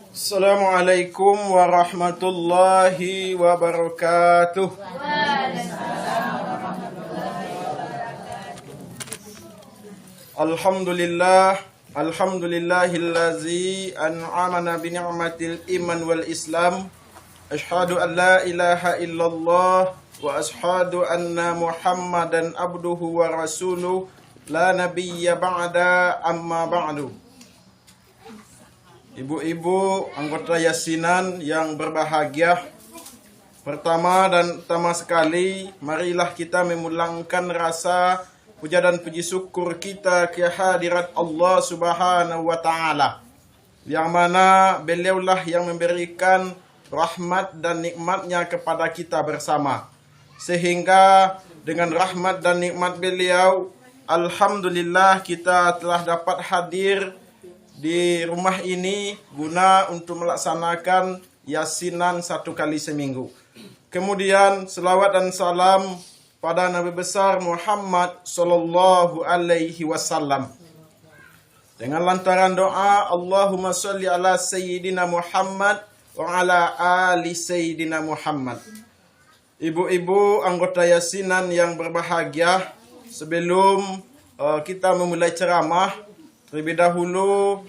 Assalamualaikum warahmatullahi wabarakatuh. Alhamdulillahillazi an'amana bi ni'matil iman wal islam. Asyhadu an la ilaha illallah wa asyhadu anna Muhammadan abduhu wa rasuluh la nabiyya ba'da amma ba'du. Ibu-ibu anggota yasinan yang berbahagia, pertama dan utama sekali, marilah kita memulangkan rasa puja dan puji syukur kita ke hadirat Allah Subhanahu wa Ta'ala, yang mana beliaulah yang memberikan rahmat dan nikmatnya kepada kita bersama, sehingga dengan rahmat dan nikmat beliau, alhamdulillah kita telah dapat hadir di rumah ini guna untuk melaksanakan yasinan 1 kali seminggu. Kemudian selawat dan salam pada Nabi besar Muhammad sallallahu alaihi wasallam. Dengan lantaran doa Allahumma sholli ala sayyidina Muhammad wa ala ali sayyidina Muhammad. Ibu-ibu anggota yasinan yang berbahagia, sebelum kita memulai ceramah, terlebih dahulu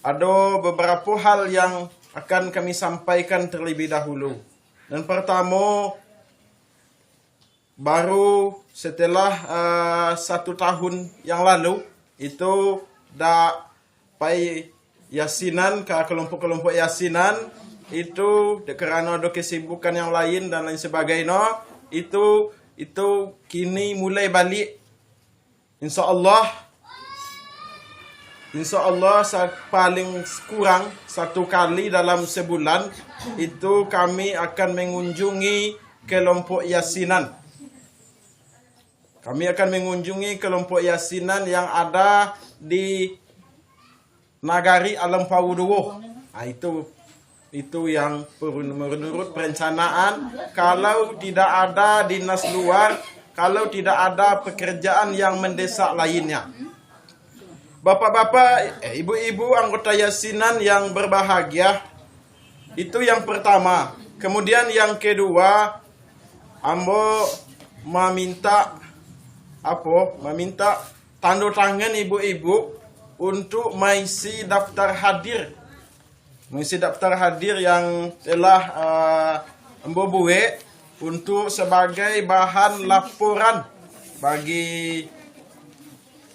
ada beberapa hal yang akan kami sampaikan terlebih dahulu. Dan pertama, baru setelah 1 tahun yang lalu itu dah pai yasinan ke kelompok-kelompok yasinan itu kerana ada kesibukan yang lain dan lain sebagainya, itu kini mulai balik. Insya Allah paling kurang 1 kali dalam sebulan itu kami akan mengunjungi kelompok yasinan. Kami akan mengunjungi kelompok yasinan yang ada di Nagari Alam Pawudowo. Nah, itu yang menurut perencanaan, kalau tidak ada dinas luar, kalau tidak ada pekerjaan yang mendesak lainnya. Bapak-bapak, ibu-ibu anggota yasinan yang berbahagia, itu yang pertama. Kemudian yang kedua, ambo meminta tanda tangan ibu-ibu untuk mengisi daftar hadir. Mengisi daftar hadir yang telah ambo buat untuk sebagai bahan laporan bagi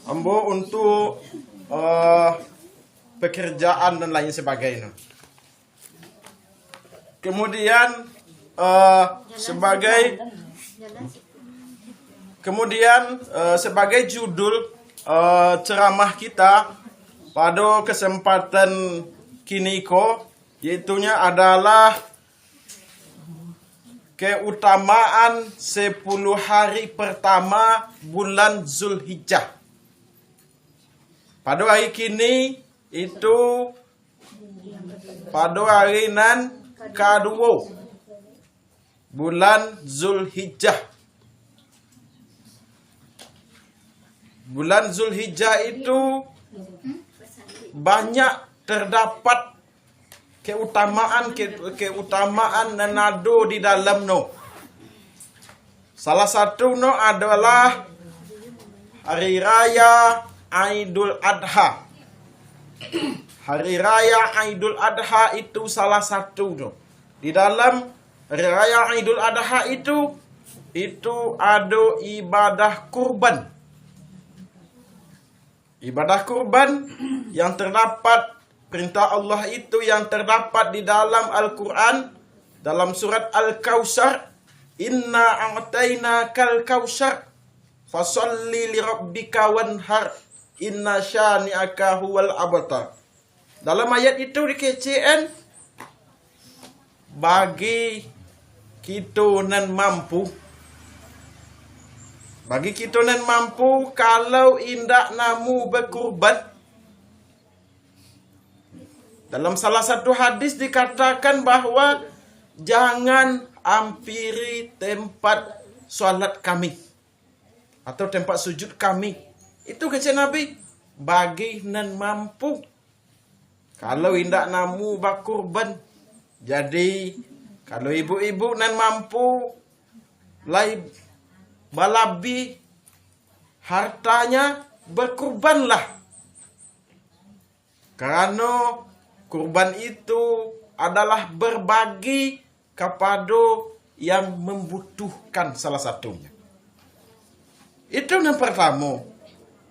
ambo untuk pekerjaan dan lain sebagainya. Kemudian sebagai judul ceramah kita pada kesempatan kiniko, yaitunya adalah keutamaan 10 hari pertama bulan Zulhijjah. Pada hari kini itu pada hari nan kedua bulan Zulhijjah. Bulan Zulhijjah itu banyak terdapat keutamaan nanado di dalam no. Salah satu no adalah hari raya Idul Adha. Hari raya Idul Adha itu salah satu no. Di dalam hari raya Idul Adha itu ada ibadah kurban. Ibadah kurban yang terdapat perintah Allah itu yang terdapat di dalam Al-Quran, dalam surat Al-Kautsar, inna a'tainakal kautsar fasalli lirabbika wanhar inna syani'aka huwal abtar. Dalam ayat itu di KCN, bagi kita nan mampu, kalau indak namu berkurban. Dalam salah satu hadis dikatakan bahwa jangan hampiri tempat solat kami atau tempat sujud kami. Itu kata Nabi, bagi nan mampu. Kalau indak namu bakurban. Jadi kalau ibu-ibu nan mampu lai balabi hartanya, berkurbanlah. Karena kurban itu adalah berbagi kepada yang membutuhkan salah satunya. Itu yang pertama,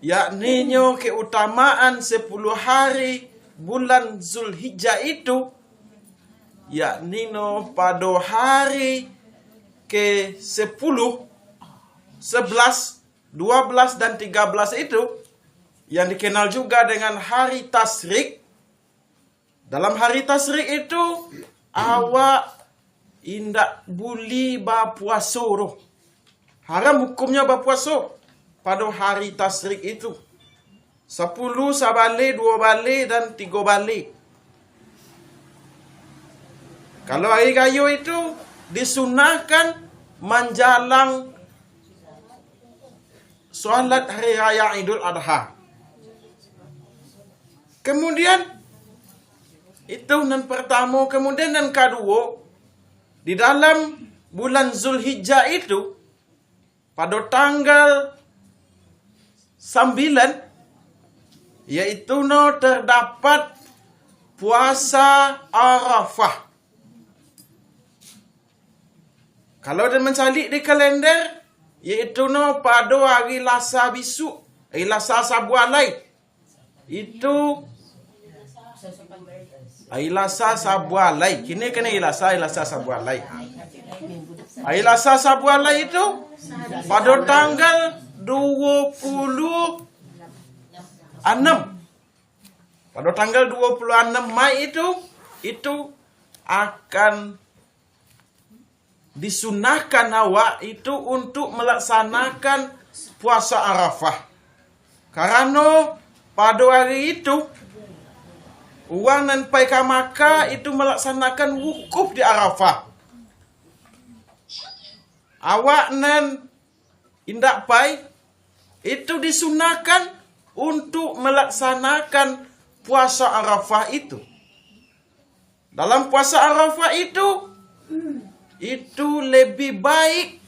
yakni keutamaan 10 hari bulan Zulhijjah itu, yakni pada hari ke-10, 11, 12 dan 13 itu yang dikenal juga dengan hari Tasyrik. Dalam hari Tasyrik itu awak indak buli berpuasa. Haram hukumnya berpuasa pada hari Tasyrik itu. 10 sabale, 2 bale dan 3 bale. Kalau hari raya itu disunahkan menjalang solat hari raya Idul Adha. Kemudian itu yang pertama, kemudian yang kedua, di dalam bulan Zulhijjah itu pada tanggal 9 yaitu terdapat puasa Arafah. Kalau dia mencari di kalender, yaitu pada hari Lasa bisu, hari Lasa Sabualai. Itu hari Lasa Sabualai. Kini kena hari Lasa Sabualai. Hari Lasa Sabualai itu pada tanggal 26. Pada tanggal 26 Mei itu akan disunahkan awak itu untuk melaksanakan puasa Arafah. Karena pada hari itu orang nan pai ke Makkah itu melaksanakan wukuf di Arafah. Awak nan indak pai itu disunahkan untuk melaksanakan puasa Arafah itu. Dalam puasa Arafah itu lebih baik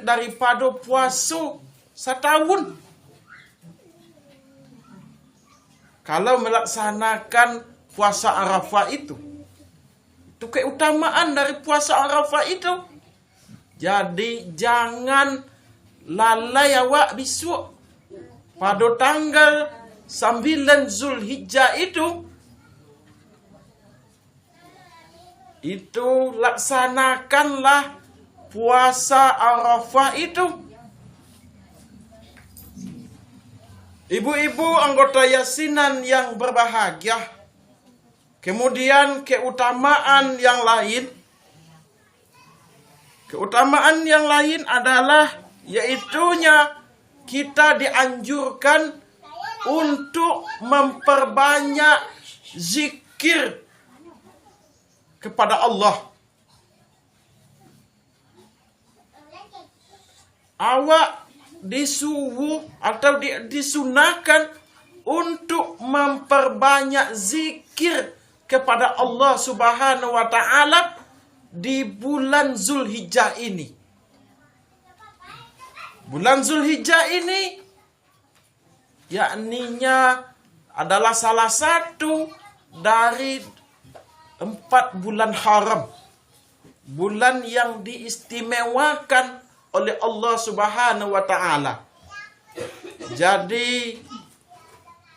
daripada puasa setahun. Kalau melaksanakan puasa Arafah itu keutamaan dari puasa Arafah itu. Jadi jangan lalai awak besok pada tanggal 9 Zulhijjah itu laksanakanlah puasa Arafah itu. Ibu-ibu anggota yasinan yang berbahagia. Kemudian keutamaan yang lain adalah yaitunya kita dianjurkan untuk memperbanyak zikir kepada Allah. Awak disuruh atau disunahkan untuk memperbanyak zikir kepada Allah Subhanahu wa taala di bulan Zulhijjah ini. Bulan Zulhijjah ini yakninya adalah salah satu dari 4 bulan haram. Bulan yang diistimewakan oleh Allah Subhanahu wa taala. Jadi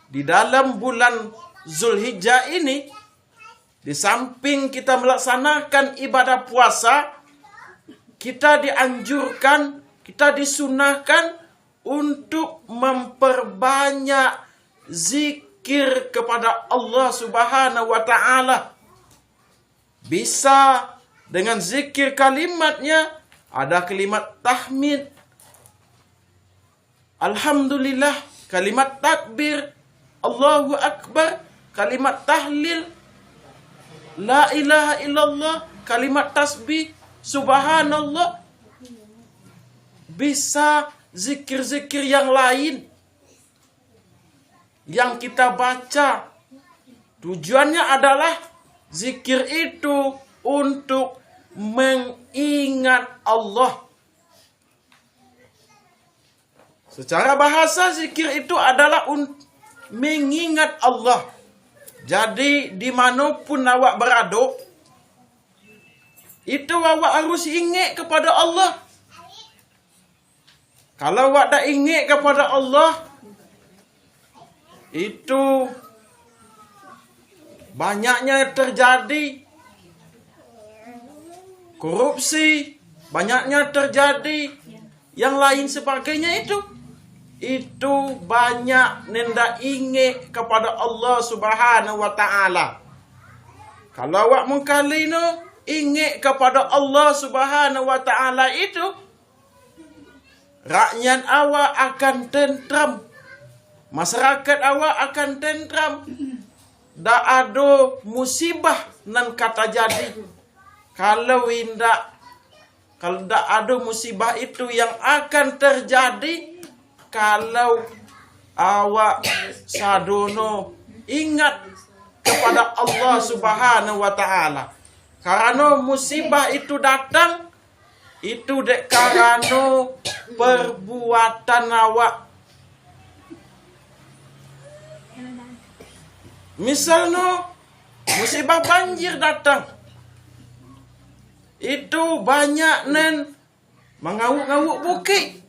di dalam bulan Zulhijjah ini, di samping kita melaksanakan ibadah puasa, kita dianjurkan, kita disunahkan untuk memperbanyak zikir kepada Allah Subhanahu wa taala. Bisa dengan zikir kalimatnya, ada kalimat tahmid, alhamdulillah, kalimat takbir, Allahu Akbar, kalimat tahlil, la ilaha illallah, kalimat tasbih, subhanallah. Bisa zikir-zikir yang lain. yang kita baca. Tujuannya adalah zikir itu untuk mengingat Allah. Secara bahasa zikir itu adalah mengingat Allah. Jadi dimanapun awak berada, itu awak harus ingat kepada Allah. Kalau awak tak ingat kepada Allah, itu banyaknya terjadi korupsi, banyaknya terjadi yang lain sebagainya itu banyak nenda ingat kepada Allah Subhanahu wa taala. Kalau awak mengkali no ingat kepada Allah Subhanahu wa taala itu, rakyat awak akan tentram, masyarakat awak akan tentram. Tak ada musibah nan kata jadi. Kalau tak ada musibah itu yang akan terjadi kalau awak sadono ingat kepada Allah Subhanahu wa taala. Karena musibah itu datang itu dek karena perbuatan awak. Misalnya musibah banjir datang, itu banyak nen mengawuk-ngawuk bukit.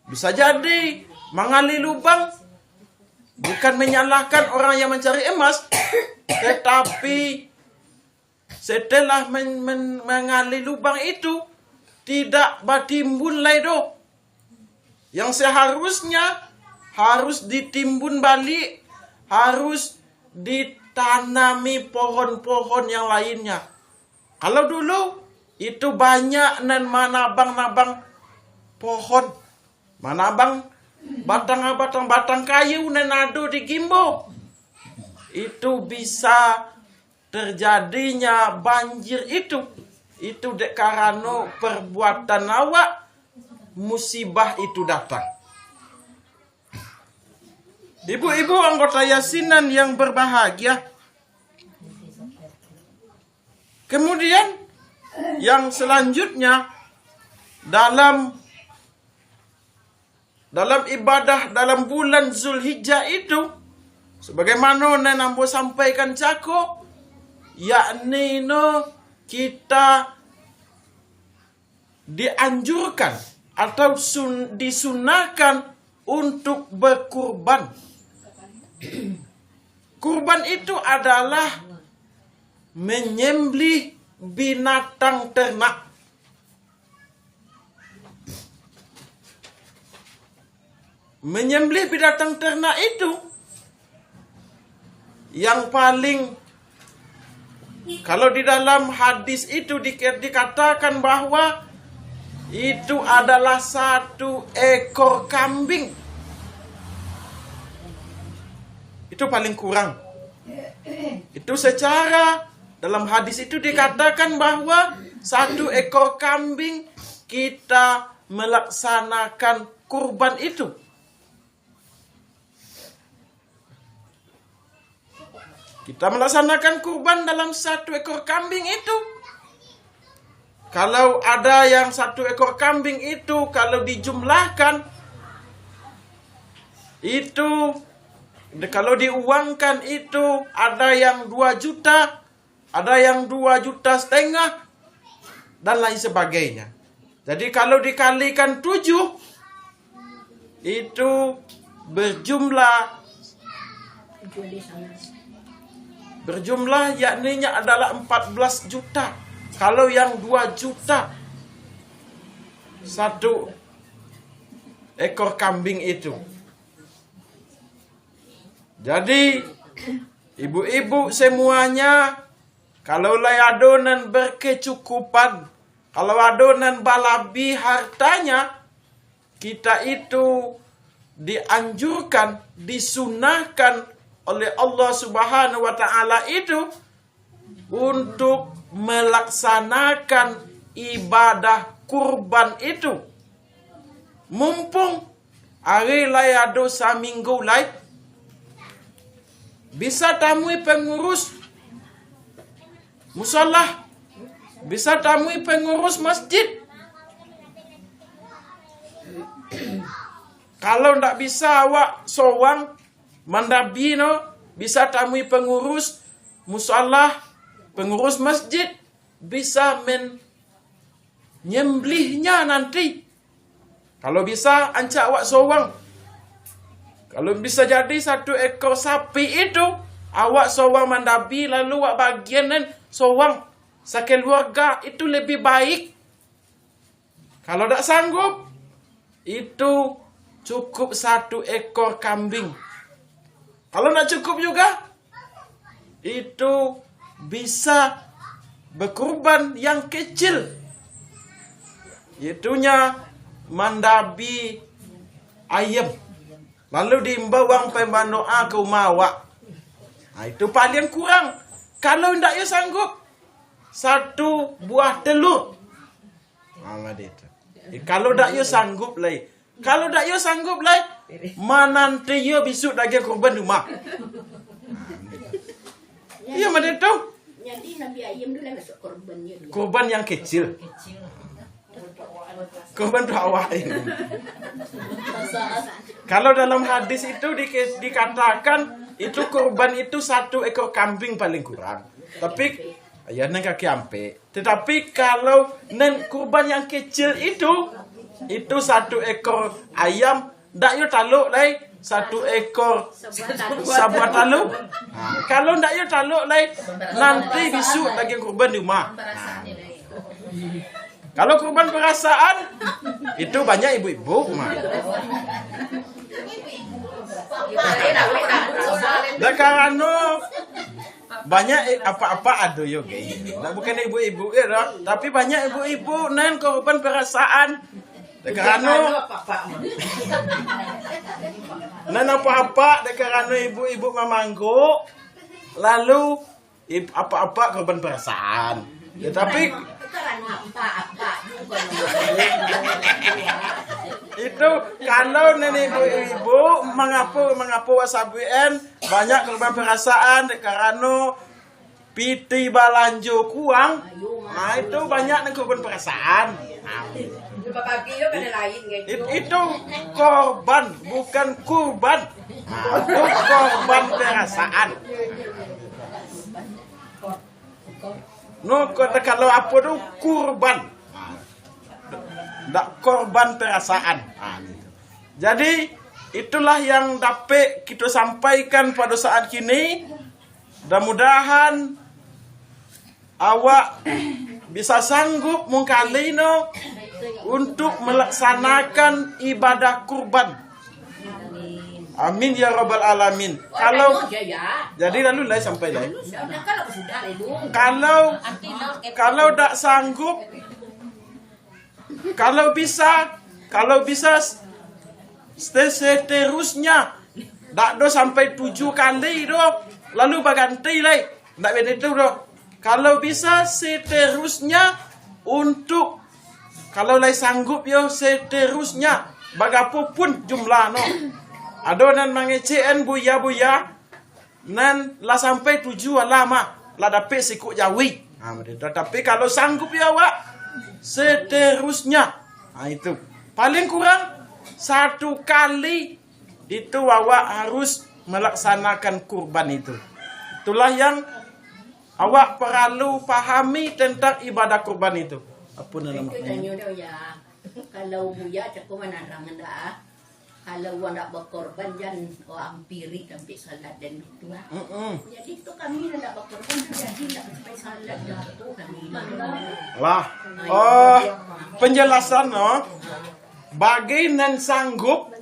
Bisa jadi mengali lubang, bukan menyalahkan orang yang mencari emas, tetapi setelah mengali lubang itu tidak bertimbun lagi. Yang seharusnya harus ditimbun balik, harus ditanami pohon-pohon yang lainnya. Kalau dulu itu banyak nan manabang-nabang pohon, manabang batang kayu nan ada di Gimbo. Itu bisa terjadinya banjir itu dek karena perbuatan awak musibah itu datang. Ibu-ibu anggota yasinan yang berbahagia. Kemudian yang selanjutnya dalam ibadah dalam bulan Zulhijjah itu, sebagaimana Nambo sampaikan cako, yakni kita dianjurkan atau disunahkan untuk berkurban. Kurban itu adalah menyembelih binatang ternak. Menyembelih binatang ternak itu yang paling, kalau di dalam hadis itu dikatakan bahwa itu adalah 1 ekor kambing. Itu paling kurang. Itu secara dalam hadis itu dikatakan bahwa 1 ekor kambing kita melaksanakan kurban itu. Kita melaksanakan kurban dalam 1 ekor kambing itu. Kalau ada yang 1 ekor kambing itu kalau dijumlahkan itu, kalau diuangkan itu ada yang 2 juta, ada yang 2,5 juta, dan lain sebagainya. Jadi kalau dikalikan 7, itu berjumlah yakninya adalah 14 juta. Kalau yang 2 juta 1 ekor kambing itu. Jadi ibu-ibu semuanya, kalau adonan berkecukupan, kalau adonan balabi hartanya, kita itu dianjurkan, disunahkan oleh Allah Subhanahu wa taala itu untuk melaksanakan ibadah kurban itu. Mumpung Hari lai ado saminggu lai. Bisa tamui pengurus musola. Bisa tamui pengurus masjid. Kalau ndak bisa awak sowang mandabi no, bisa tamui pengurus musola, pengurus masjid, bisa nyemblihnya nanti. Kalau bisa ancak awak sowang. Kalau bisa jadi 1 ekor sapi itu, awak sowang mandabi lalu awak bagian dan sowang sekeluarga itu lebih baik. Kalau tak sanggup, itu cukup 1 ekor kambing. Kalau nak cukup juga, itu bisa berkurban yang kecil. Itunya mandabi ayam. Lalu diimbau wang pembandoa ke rumah awak. Nah, itu paling kurang. Kalau ndak ya sanggup, 1 buah telur. Kalau ndak ya sanggup lah. Kalau ndak ya sanggup lah, manante ya besok daging kurban rumah. Iya mana itu? Jadi Nabi ayam dulu masuk korbannya. Kurban yang kecil. Kurban tu awak ini. Kalau dalam hadis itu dikatakan itu kurban itu 1 ekor kambing paling kurang. Tapi ya neng kaki ampe. Tetapi kalau neng kurban yang kecil itu 1 ekor ayam, ndak yo taluk lai 1 ekor sabuat taluk. Kalau ndak yo taluk lai nanti besok lagi kurban di rumah. Kalau kurban perasaan itu banyak ibu-ibu mah. Dan karena banyak apa-apa ada yo kayak. Nah, bukan ibu-ibu ya, tapi banyak ibu-ibu nen kurban perasaan. Dan karena nen apa-apa dan karena ibu-ibu memanggu lalu apa-apa kurban perasaan. Ya tapi itu kalau nenek ibu-ibu mengapu wasabuan banyak korban perasaan karena piti balanjo kuang. Nah itu banyak korban perasaan. Itu korban bukan kurban. Nah, itu korban perasaan. No, kalau apa tu kurban, tak korban perasaan. Jadi itulah yang dapat kita sampaikan pada saat kini. Mudah-mudahan awak bisa sanggup mengkali no untuk melaksanakan ibadah kurban. Amin ya rabbal alamin. Jadi lalu lah sampai lah. Kalau tak sanggup, kalau bisa seterusnya tak do sampai 7 kali do, lalu berganti lah. Tak begitu do. Kalau bisa seterusnya untuk kalau lah sanggup yo seterusnya bagapun jumlah no. Ada nan mangecen buya nan lah sampai 7 lama lah dapat sikut jawi. Tapi kalau sanggup ya awak seterusnya. Itu paling kurang 1 kali itu awak harus melaksanakan kurban itu. Itulah yang awak perlu pahami tentang ibadah kurban itu. Apa nama ya? Kalau buya cakap mana rangan dah. Kalau nak berkorban jangan ampiri sampai salat dan itu lah. Jadi itu kami nak berkorban jadi nak sampai salat jatuh kami. Lah. Penjelasan no. Bagi nan sanggup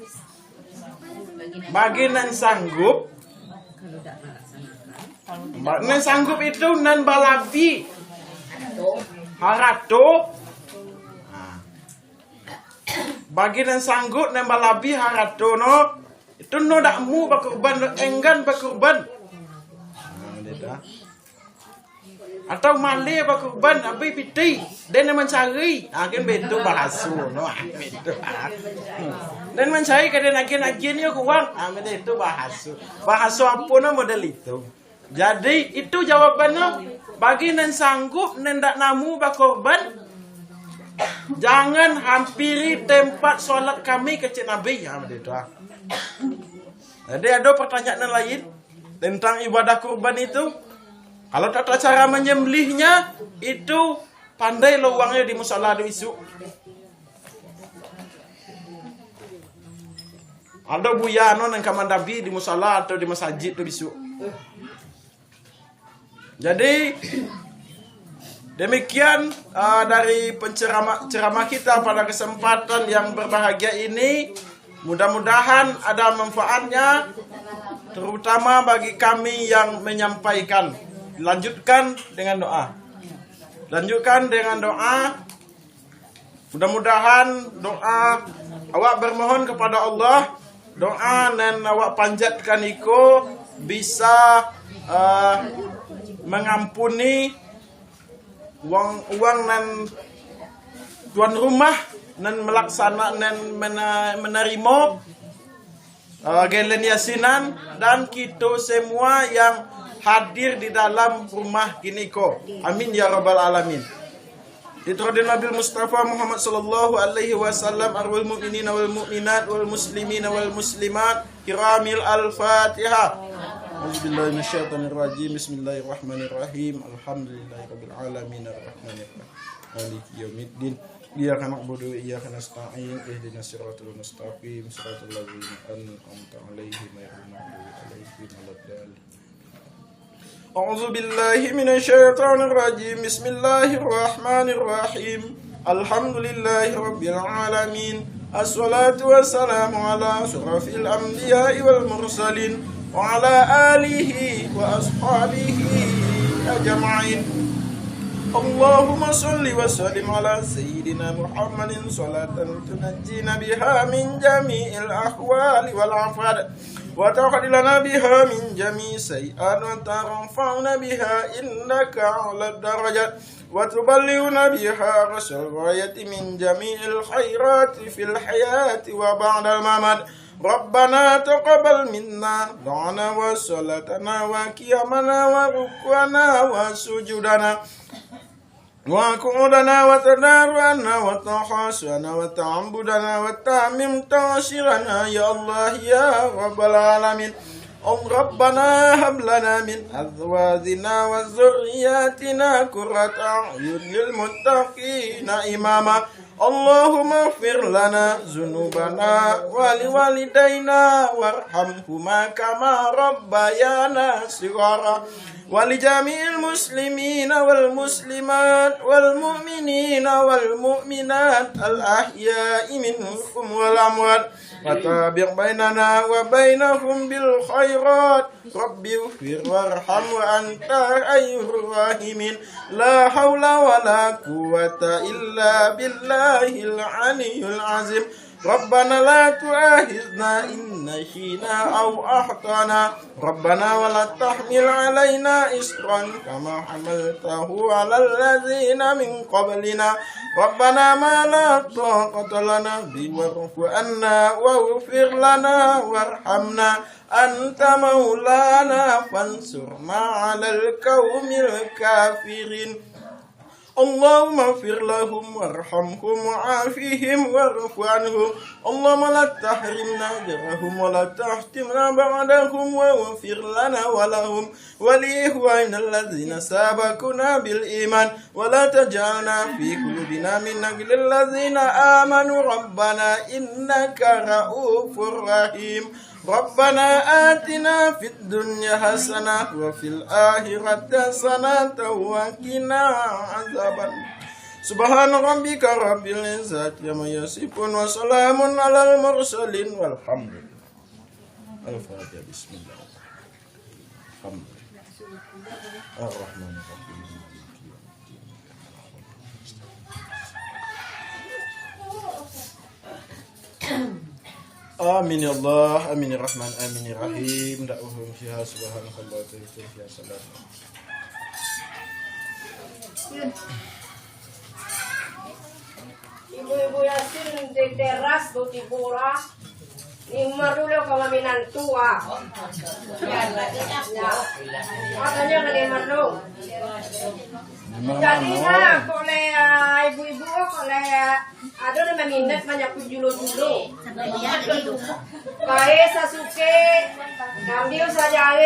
nan sanggup itu nan balabi harato. Bagi nan sanggup nan balabi harato no itu no dak mu berkorban enggan berkorban. Atau male apa kurban abai piti dan mencari agen betu bahasu no betu dan mencari kadang agen yo kuang itu bahasu apa no model itu. Jadi itu jawabannya bagi nan sanggup nendak namu bakorban jangan hampiri tempat sholat kami ke Cik Nabi ya begitu. Jadi ada pertanyaan lain tentang ibadah kurban itu. Kalau tata cara menyembelihnya itu pandai lo uangnya di musala di isu. Ada buyano nang kamandabi di musala atau di masjid tu bisu. Jadi demikian dari ceramah kita pada kesempatan yang berbahagia ini. Mudah-mudahan ada manfaatnya terutama bagi kami yang menyampaikan. Lanjutkan dengan doa. Mudah-mudahan doa awak bermohon kepada Allah, doa dan awak panjatkan iko bisa mengampuni uang nan tuan rumah nan melaksana nan menerima gelen yasinan dan kita semua yang hadir di dalam rumah kini ko. Amin ya rabbal alamin. Ditrodin Nabi Mustafa Muhammad sallallahu alaihi wasallam arwal mu'minina wal mu'minat wal muslimina wal muslimat kiramil al-Fatihah. Auzubillahi minasyaitonir rajim. Bismillahirrahmanirrahim. Alhamdulillahirabbil alamin arrahmanir rahim. Maliki yaumiddin. Iyyaka na'budu wa iyyaka nasta'in. Ihdinas siratal mustaqim. Siratal ladzina an'amta 'alaihim ghairil maghdubi 'alaihim waladdallin. أعوذ بالله من الشيطان الرجيم بسم الله الرحمن الرحيم الحمد لله رب العالمين الصلاة والسلام على أشرف الأنبياء والمرسلين وعلى آله وأصحابه أجمعين اللهم صل وسلم على سيدنا محمد صلاة تنجينا بها من جميع الأحوال والآفات وتغفر لنا بها من جميع سيئات وترفعنا بها إنك على الدرجات وتبلغنا بها رسل الغاية من جميع الخيرات في الحياة وبعد الممات ربنا تقبل منا دعانا وصلاتنا وقيامنا وركوعنا وسجودنا وقعودنا وتدارنا وتحاسنا وتعبدنا وتعميم تعشيرنا يا الله يا رب العالمين ربنا هب لنا من أزواجنا وذرياتنا قرة أعين للمتقين إماما اللهم اغفر لنا ذنوبنا ولوالدينا وارحمهما كما ربيانا صغارا ولجميع المسلمين والمسلمات والمؤمنين والمؤمنات الأحياء منهم والأموات وتابع بيننا وبينهم بالخيرات رب اغفر وارحم وأنت خير الراحمين لا حول ولا قوة إلا بالله العلي العظيم ربنا لا تؤاخذنا إن نسينا أو أخطأنا ربنا ولا تحمل علينا إصرا كما حملته على الذين من قبلنا ربنا ما لا طاقة لنا به واعف عنا واغفر لنا وارحمنا أنت مولانا فانصرنا على القوم الكافرين اللهم اغفر لهم وارحمهم وعافهم واعف عنهم اللهم لا تحرمنا أجرهم ولا تحتمنا بعدهم واغفر لنا ولهم ولإخواننا الذين سبقونا بالإيمان ولا تجعلنا في قلوبنا من أجل الذين آمنوا ربنا إنك رؤوف رحيم ربنا آتنا في الدنيا حسنة وفي الآخرة حسنة وقنا عذاب سبحان ربك رب العزة عما يصفون وسلام على المرسلين والحمد لله الفاتحة بسم الله الحمد لله الرحمن الرحيم Amin ya Allah, amin ya Rahman, amin ya Rahim. Da'uhum fiha subhanakallah wa ta'ala fiha salam. Yun. Ibu-ibu Yasin di teras Butibura. Ni marulo ka maminantua. Ya. Makanya ka ni marlo. Jadi ha, kole ibu-ibu kole ada na maminat banyak julo-julo. Kae Sasuke, ngambil saja